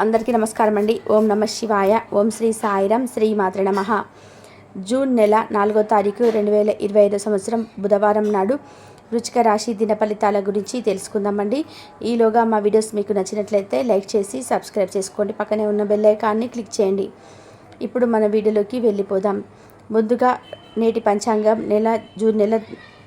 అందరికీ నమస్కారం అండి. ఓం నమ శివాయ. ఓం శ్రీ సాయిరాం. శ్రీ మాత్రే నమః. జూన్ నెల 4వ తారీఖు 2025 సంవత్సరం బుధవారం నాడు వృశ్చిక రాశి దిన ఫలితాల గురించి తెలుసుకుందామండి. ఈలోగా మా వీడియోస్ మీకు నచ్చినట్లయితే లైక్ చేసి సబ్స్క్రైబ్ చేసుకోండి. పక్కనే ఉన్న బెల్ ఐకాన్ని క్లిక్ చేయండి. ఇప్పుడు మన వీడియోలోకి వెళ్ళిపోదాం. ముందుగా నేటి పంచాంగం జూన్ నెల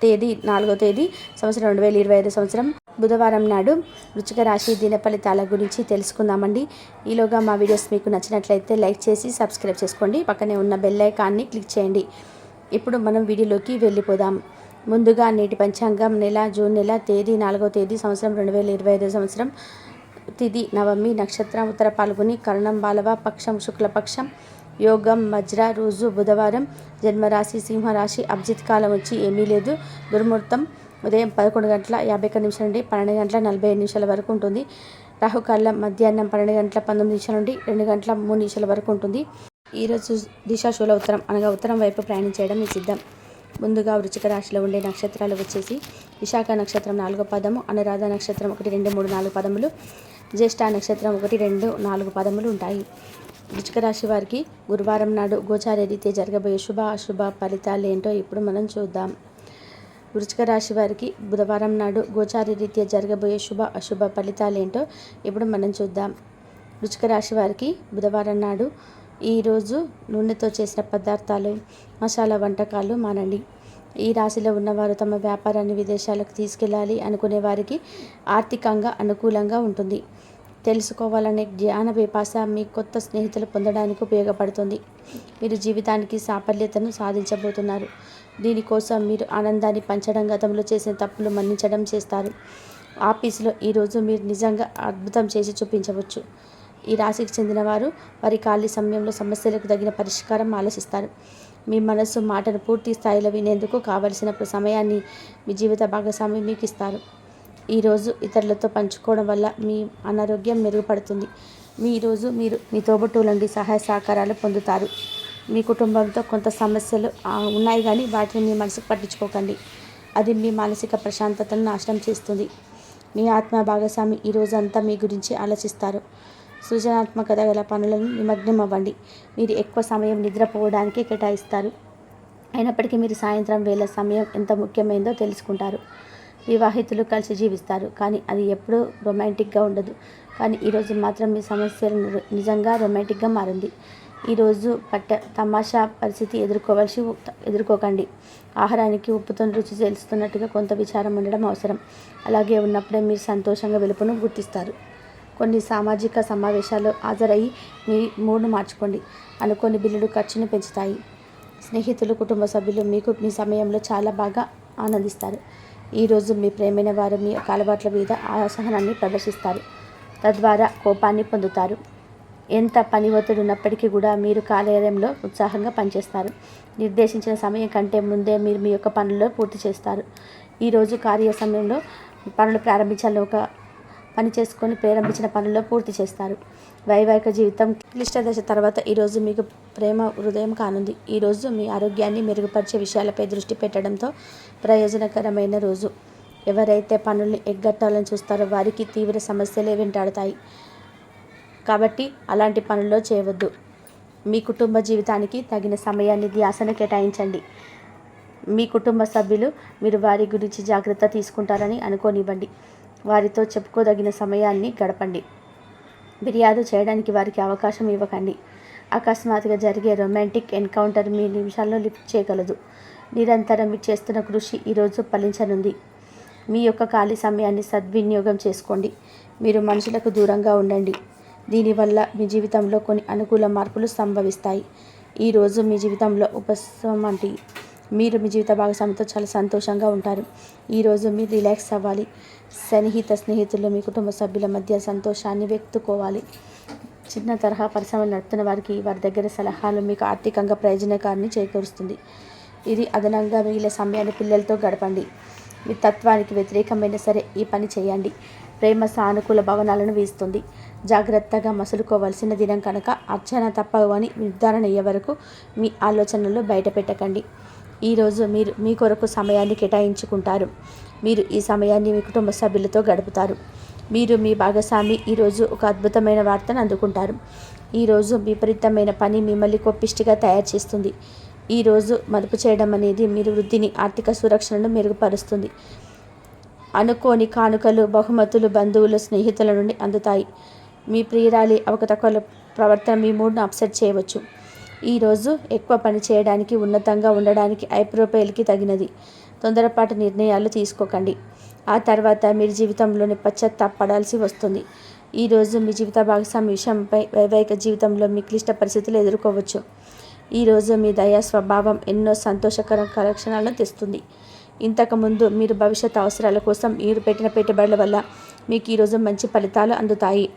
తేదీ 4వ తేదీ సంవత్సరం 2025 సంవత్సరం బుధవారం నాడు వృశ్చిక రాశి దిన ఫలితాల గురించి తెలుసుకుందామండి. ఈలోగా మా వీడియోస్ మీకు నచ్చినట్లయితే లైక్ చేసి సబ్స్క్రైబ్ చేసుకోండి. పక్కనే ఉన్న బెల్ ఐకాన్ని క్లిక్ చేయండి. ఇప్పుడు మనం వీడియోలోకి వెళ్ళిపోదాం. ముందుగా నేటి పంచాంగం జూన్ నెల తేదీ 4వ తేదీ సంవత్సరం 2025 సంవత్సరం తిథి నవమి, నక్షత్రం ఉత్తర పాల్గొని, కరణం బాలవ, పక్షం శుక్లపక్షం, యోగం వజ్ర, రోజు బుధవారం, జన్మరాశి సింహరాశి, అభిజిత్ కాలం వచ్చి ఏమీ లేదు. దుర్ముహూర్తం ఉదయం 11:51 నుండి 12:47 వరకు ఉంటుంది. రాహుకాలం మధ్యాహ్నం 12:19 నుండి 2:03 వరకు ఉంటుంది. ఈరోజు దిశాశూల ఉత్తరం అనగా ఉత్తరం వైపు ప్రయాణం చేయడం నిషిద్ధం. ముందుగా వృశ్చిక రాశిలో ఉండే నక్షత్రాలు వచ్చేసి విశాఖ నక్షత్రం 4వ పదము, అనురాధ నక్షత్రం 1, 2, 3, 4 పదములు, జ్యేష్ఠ నక్షత్రం 1, 2, 4 పదములు ఉంటాయి. వృశ్చిక రాశి వారికి గురువారం నాడు గోచార రీత్యా జరగబోయే శుభ అశుభ ఫలితాలు ఏంటో ఇప్పుడు మనం చూద్దాం. వృశ్చిక రాశి వారికి బుధవారం నాడు గోచార రీత్యా జరగబోయే శుభ అశుభ ఫలితాలు ఏంటో ఇప్పుడు మనం చూద్దాం. వృశ్చిక రాశి వారికి బుధవారం నాడు ఈరోజు నూనెతో చేసిన పదార్థాలు, మసాలా వంటకాలు మానండి. ఈ రాశిలో ఉన్నవారు తమ వ్యాపారాన్ని విదేశాలకు తీసుకెళ్ళాలి అనుకునే వారికి ఆర్థికంగా అనుకూలంగా ఉంటుంది. తెలుసుకోవాలనే జ్ఞాన పిపాస మీ కొత్త స్నేహితులు పొందడానికి ఉపయోగపడుతుంది. మీరు జీవితానికి సాఫల్యతను సాధించబోతున్నారు. దీనికోసం మీరు ఆనందాన్ని పంచడం, గతంలో చేసిన తప్పులు మన్నించడం చేస్తారు. ఆఫీసులో ఈరోజు మీరు నిజంగా అద్భుతం చేసి చూపించవచ్చు. ఈ రాశికి చెందిన వారు వారి ఖాళీ సమయంలో సమస్యలకు తగిన పరిష్కారం ఆలోచిస్తారు. మీ మనసు మాటను పూర్తి స్థాయిలో వినేందుకు కావలసిన సమయాన్ని మీ జీవిత భాగస్వామి మీకు ఇస్తారు. ఈరోజు ఇతరులతో పంచుకోవడం వల్ల మీ అనారోగ్యం మెరుగుపడుతుంది. ఈరోజు మీరు మీ తోబుట్టువుల నుండి సహాయ సహకారాలు పొందుతారు. మీ కుటుంబంతో కొంత సమస్యలు ఉన్నాయి, కానీ వాటిని మీ మనసుకు పట్టించుకోకండి. అది మీ మానసిక ప్రశాంతతను నాశనం చేస్తుంది. మీ ఆత్మ భాగస్వామి ఈరోజు అంతా మీ గురించి ఆలోచిస్తారు. సృజనాత్మకత గల పనులను నిమగ్నం అవ్వండి. మీరు ఎక్కువ సమయం నిద్రపోవడానికి కేటాయిస్తారు. అయినప్పటికీ మీరు సాయంత్రం వేళ సమయం ఎంత ముఖ్యమైనదో తెలుసుకుంటారు. వివాహితులు కలిసి జీవిస్తారు, కానీ అది ఎప్పుడూ రొమాంటిక్గా ఉండదు. కానీ ఈరోజు మాత్రం మీ సమస్యలు నిజంగా రొమాంటిక్గా మారింది. ఈరోజు తమాషా పరిస్థితి ఎదుర్కోకండి. ఆహారానికి ఉప్పుతో రుచి తెలుస్తున్నట్టుగా కొంత విచారం ఉండడం అవసరం. అలాగే ఉన్నప్పుడే మీరు సంతోషంగా వెలుపును గుర్తిస్తారు. కొన్ని సామాజిక సమావేశాల్లో హాజరయ్యి మీ మూడ్ను మార్చుకోండి. అనుకోని బిల్లులు ఖర్చును పెంచుతాయి. స్నేహితులు, కుటుంబ సభ్యులు మీకు మీ సమయంలో చాలా బాగా ఆనందిస్తారు. ఈరోజు మీ ప్రేమైన వారు మీ యొక్క అలవాట్ల మీద అసహనాన్ని ప్రదర్శిస్తారు. తద్వారా కోపాన్ని పొందుతారు. ఎంత పని ఒత్తిడి ఉన్నప్పటికీ కూడా మీరు కార్యాలయంలో ఉత్సాహంగా పనిచేస్తారు. నిర్దేశించిన సమయం కంటే ముందే మీరు మీ యొక్క పనుల్లో పూర్తి చేస్తారు. ఈరోజు కార్య సమయంలో పనులు ప్రారంభించాలని ఒక పని చేసుకొని ప్రారంభించిన పనుల్లో పూర్తి చేస్తారు. వైవాహిక జీవితం క్లిష్ట దశ తర్వాత ఈరోజు మీకు ప్రేమ హృదయం కానుంది. ఈరోజు మీ ఆరోగ్యాన్ని మెరుగుపరిచే విషయాలపై దృష్టి పెట్టడంతో ప్రయోజనకరమైన రోజు. ఎవరైతే పనుల్ని ఎగ్గట్టాలని చూస్తారో వారికి తీవ్ర సమస్యలే వెంటాడుతాయి. కాబట్టి అలాంటి పనుల్లో చేయవద్దు. మీ కుటుంబ జీవితానికి తగిన సమయాన్ని, ధ్యాసను కేటాయించండి. మీ కుటుంబ సభ్యులు మీరు వారి గురించి జాగ్రత్త తీసుకుంటారని అనుకోనివ్వండి. వారితో చెప్పుకోదగిన సమయాన్ని గడపండి. ఫిర్యాదు చేయడానికి వారికి అవకాశం ఇవ్వకండి. అకస్మాత్తుగా జరిగే రొమాంటిక్ ఎన్కౌంటర్ మీ నిమిషాల్లో లిఫ్ట్ చేయగలదు. నిరంతరం మీరు చేస్తున్న కృషి ఈరోజు ఫలించనుంది. మీ యొక్క ఖాళీ సమయాన్ని సద్వినియోగం చేసుకోండి. మీరు మనుషులకు దూరంగా ఉండండి. దీనివల్ల మీ జీవితంలో కొన్ని అనుకూల మార్పులు సంభవిస్తాయి. ఈరోజు మీ జీవితంలో ఉపశమనంటి మీరు మీ జీవిత భాగస్వామితో చాలా సంతోషంగా ఉంటారు. ఈరోజు మీరు రిలాక్స్ అవ్వాలి. స్నేహితులు, మీ కుటుంబ సభ్యుల మధ్య సంతోషాన్ని వ్యక్తుకోవాలి. చిన్న తరహా పరిశ్రమలు నడుపుతున్న వారికి వారి దగ్గర సలహాలు మీకు ఆర్థికంగా ప్రయోజనకారిని చేకూరుస్తుంది. ఇది అదనంగా మిగిలిన సమయాన్ని పిల్లలతో గడపండి. మీ తత్వానికి వ్యతిరేకమైన సరే ఈ పని చేయండి. ప్రేమ సానుకూల భవనాలను వీస్తుంది. జాగ్రత్తగా మసులుకోవలసిన దినం కనుక అర్చన తప్పవు అని నిర్ధారణ అయ్యే వరకు మీ ఆలోచనలు బయట పెట్టకండి. ఈరోజు మీరు మీ కొరకు సమయాన్ని కేటాయించుకుంటారు. మీరు ఈ సమయాన్ని మీ కుటుంబ సభ్యులతో గడుపుతారు. మీరు మీ భాగస్వామి ఈరోజు ఒక అద్భుతమైన వార్తను అందుకుంటారు. ఈరోజు విపరీతమైన పని మిమ్మల్ని కొప్పిష్టిగా తయారు చేస్తుంది. ఈరోజు మదుపు చేయడం అనేది మీరు వృద్ధిని, ఆర్థిక సురక్షణను మెరుగుపరుస్తుంది. అనుకోని కానుకలు, బహుమతులు బంధువులు, స్నేహితుల నుండి అందుతాయి. మీ ప్రియురాలి అవకతవకల ప్రవర్తన మీ మూడ్ను అప్సెట్ చేయవచ్చు. ఈరోజు ఎక్కువ పని చేయడానికి, ఉన్నతంగా ఉండడానికి ఐప్రోపైల్కి తగినది. తొందరపాటు నిర్ణయాలు తీసుకోకండి. ఆ తర్వాత మీరు జీవితంలోని పశ్చాత్తాపడాల్సి వస్తుంది. ఈరోజు మీ జీవిత భాగస్వామి విషయంపై వైవాహిక జీవితంలో మీ క్లిష్ట పరిస్థితులు ఎదుర్కోవచ్చు. ఈరోజు మీ దయా స్వభావం ఎన్నో సంతోషకర లక్షణాలను తెస్తుంది. ఇంతకుముందు మీరు భవిష్యత్ అవసరాల కోసం మీరు పెట్టిన పెట్టుబడుల వల్ల మీకు ఈరోజు మంచి ఫలితాలు అందుతాయి.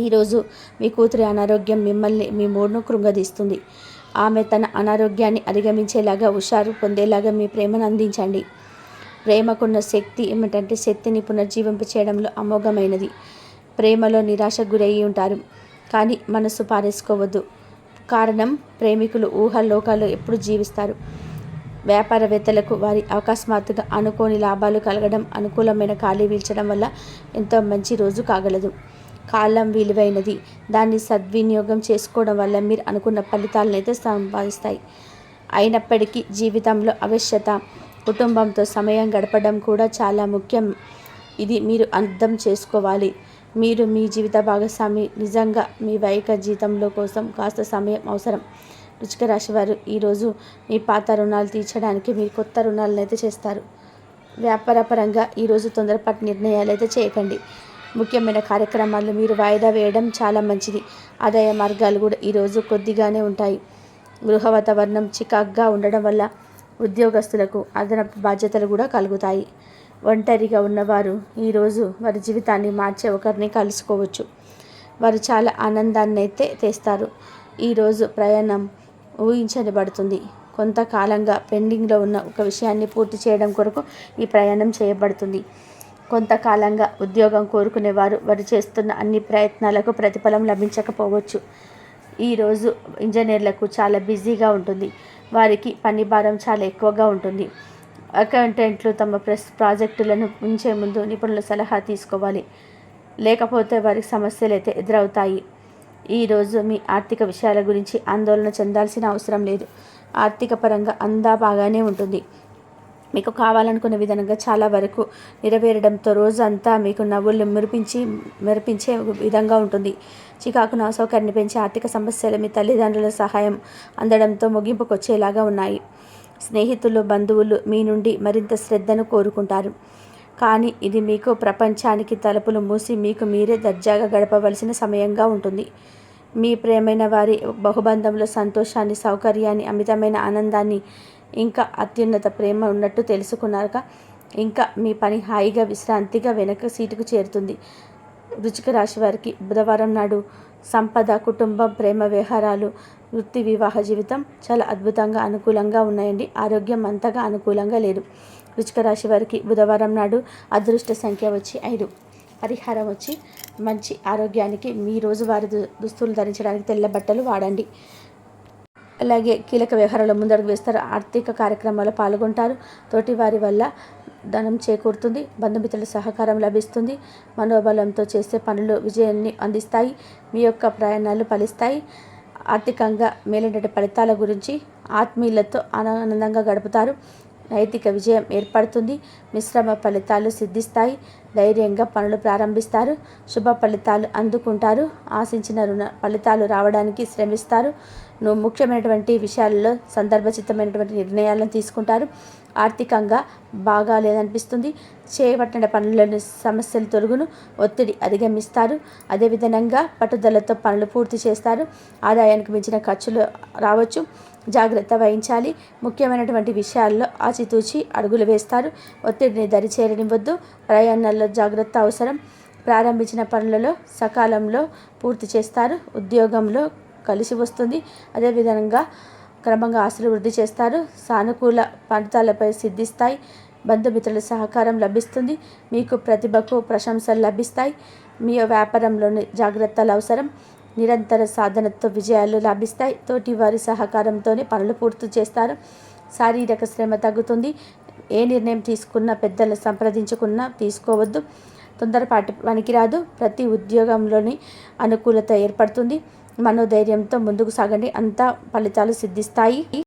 ఈరోజు మీ కూతురి అనారోగ్యం మిమ్మల్ని, మీ మూడ్ను కృంగదీస్తుంది. ఆమె తన అనారోగ్యాన్ని అధిగమించేలాగా, హుషారు పొందేలాగా మీ ప్రేమను అందించండి. ప్రేమకున్న శక్తి ఏమిటంటే శక్తిని పునర్జీవింప చేయడంలో అమోఘమైనది. ప్రేమలో నిరాశకు గురయ్యి ఉంటారు, కానీ మనసు పారేసుకోవద్దు. కారణం, ప్రేమికులు ఊహలోకాల్లో ఎప్పుడు జీవిస్తారు. వ్యాపారవేత్తలకు వారి అకస్మాత్తుగా అనుకోని లాభాలు కలగడం, అనుకూలమైన ఖాళీ వీల్చడం వల్ల ఎంతో మంచి రోజు కాగలదు. కాలం విలువైనది. దాన్ని సద్వినియోగం చేసుకోవడం వల్ల మీరు అనుకున్న ఫలితాలను అయితే సంపాదిస్తాయి. అయినప్పటికీ జీవితంలో ఆవశ్యకత, కుటుంబంతో సమయం గడపడం కూడా చాలా ముఖ్యం. ఇది మీరు అర్థం చేసుకోవాలి. మీరు మీ జీవిత భాగస్వామి నిజంగా మీ వైక జీవితంలో కోసం కాస్త సమయం అవసరం. వృశ్చిక రాశి వారు ఈరోజు మీ పాత రుణాలు తీర్చడానికి మీరు కొత్త రుణాలను అయితే చేస్తారు. వ్యాపారపరంగా ఈరోజు తొందరపాటు నిర్ణయాలు అయితే చేయకండి. ముఖ్యమైన కార్యక్రమాలు మీరు వాయిదా వేయడం చాలా మంచిది. ఆదాయ మార్గాలు కూడా ఈరోజు కొద్దిగానే ఉంటాయి. గృహ వాతావరణం చికాగ్గా ఉండడం వల్ల ఉద్యోగస్తులకు అదనపు బాధ్యతలు కూడా కలుగుతాయి. ఒంటరిగా ఉన్నవారు ఈరోజు వారి జీవితాన్ని మార్చే ఒకరిని కలుసుకోవచ్చు. వారు చాలా ఆనందాన్ని అయితే తెస్తారు. ఈరోజు ప్రయాణం ఊహించబడుతుంది. కొంతకాలంగా పెండింగ్లో ఉన్న ఒక విషయాన్ని పూర్తి చేయడం కొరకు ఈ ప్రయాణం చేయబడుతుంది. కొంతకాలంగా ఉద్యోగం కోరుకునేవారు వారు చేస్తున్న అన్ని ప్రయత్నాలకు ప్రతిఫలం లభించకపోవచ్చు. ఈరోజు ఇంజనీర్లకు చాలా బిజీగా ఉంటుంది. వారికి పని భారం చాలా ఎక్కువగా ఉంటుంది. అకౌంటెంట్లు తమ ప్రాజెక్టులను ఉంచే ముందు నిపుణుల సలహా తీసుకోవాలి, లేకపోతే వారికి సమస్యలు అయితే ఎదురవుతాయి. ఈరోజు మీ ఆర్థిక విషయాల గురించి ఆందోళన చెందాల్సిన అవసరం లేదు. ఆర్థిక పరంగా అంతా బాగానే ఉంటుంది. మీకు కావాలనుకున్న విధంగా చాలా వరకు నెరవేరడంతో రోజు అంతా మీకు నవ్వులు మెరిపించే విధంగా ఉంటుంది. చికాకును, అసౌకర్యాన్ని పెంచే ఆర్థిక సమస్యలు మీ తల్లిదండ్రుల సహాయం అందడంతో ముగింపుకొచ్చేలాగా ఉన్నాయి. స్నేహితులు, బంధువులు మీ నుండి మరింత శ్రద్ధను కోరుకుంటారు. కానీ ఇది మీకు ప్రపంచానికి తలుపులు మూసి మీకు మీరే దర్జాగా గడపవలసిన సమయంగా ఉంటుంది. మీ ప్రేమైన వారి బహుబంధంలో సంతోషాన్ని, సౌకర్యాన్ని, అమితమైన ఆనందాన్ని, ఇంకా అత్యున్నత ప్రేమ ఉన్నట్టు తెలుసుకున్నాక ఇంకా మీ పని హాయిగా, విశ్రాంతిగా వెనక సీటుకు చేరుతుంది. వృశ్చిక రాశి వారికి బుధవారం నాడు సంపద, కుటుంబం, ప్రేమ వ్యవహారాలు, వృత్తి, వివాహ జీవితం చాలా అద్భుతంగా, అనుకూలంగా ఉన్నాయండి. ఆరోగ్యం అంతగా అనుకూలంగా లేదు. వృశ్చిక రాశి వారికి బుధవారం నాడు అదృష్ట సంఖ్య వచ్చి 5. పరిహారం వచ్చి మంచి ఆరోగ్యానికి మీ రోజువారీ దుస్తులు ధరించడానికి తెల్ల బట్టలు వాడండి. అలాగే కీలక వ్యవహారాల ముందడుగు వేస్తారు. ఆర్థిక కార్యక్రమాల్లో పాల్గొంటారు. తోటి వారి వల్ల ధనం చేకూరుతుంది. బంధుమిత్రుల సహకారం లభిస్తుంది. మనోబలంతో చేసే పనులు విజయాన్ని అందిస్తాయి. మీ యొక్క ప్రయాణాలు ఫలిస్తాయి. ఆర్థికంగా మేలైన ఫలితాల గురించి ఆత్మీయులతో ఆనందంగా గడుపుతారు. నైతిక విజయం ఏర్పడుతుంది. మిశ్రమ ఫలితాలు సిద్ధిస్తాయి. ధైర్యంగా పనులు ప్రారంభిస్తారు. శుభ ఫలితాలు అందుకుంటారు. ఆశించిన ఫలితాలు రావడానికి శ్రమిస్తారు. ముఖ్యమైనటువంటి విషయాల్లో సందర్భచితమైనటువంటి నిర్ణయాలను తీసుకుంటారు. ఆర్థికంగా బాగా లేదనిపిస్తుంది. చేయబట్టిన పనులను సమస్యలు తొలగును. ఒత్తిడి అధిగమిస్తారు. అదేవిధంగా పట్టుదలతో పనులు పూర్తి చేస్తారు. ఆదాయానికి మించిన ఖర్చులు రావచ్చు. జాగ్రత్త వహించాలి. ముఖ్యమైనటువంటి విషయాల్లో ఆచితూచి అడుగులు వేస్తారు. ఒత్తిడిని దరిచేరనివ్వద్దు. ప్రయాణాల్లో జాగ్రత్త అవసరం. ప్రారంభించిన పనులలో సకాలంలో పూర్తి చేస్తారు. ఉద్యోగంలో కలిసి వస్తుంది. అదేవిధంగా క్రమంగా ఆస్తులు వృద్ధి చేస్తారు. సానుకూల ఫలితాలపై సిద్ధిస్తాయి. బంధుమిత్రుల సహకారం లభిస్తుంది. మీకు ప్రతిభకు ప్రశంసలు లభిస్తాయి. మీ వ్యాపారంలోని జాగ్రత్తలు అవసరం. నిరంతర సాధనతో విజయాలు లభిస్తాయి. తోటి వారి సహకారంతోనే పనులు పూర్తి చేస్తారు. శారీరక శ్రమ తగ్గుతుంది. ఏ నిర్ణయం తీసుకున్నా పెద్దలు సంప్రదించుకున్నా తీసుకోవద్దు. తొందరపాటు పనికిరాదు. ప్రతి ఉద్యోగంలోని అనుకూలత ఏర్పడుతుంది. మనోధైర్యంతో ముందుకు సాగండి, అంతా ఫలితాలు సిద్ధిస్తాయి.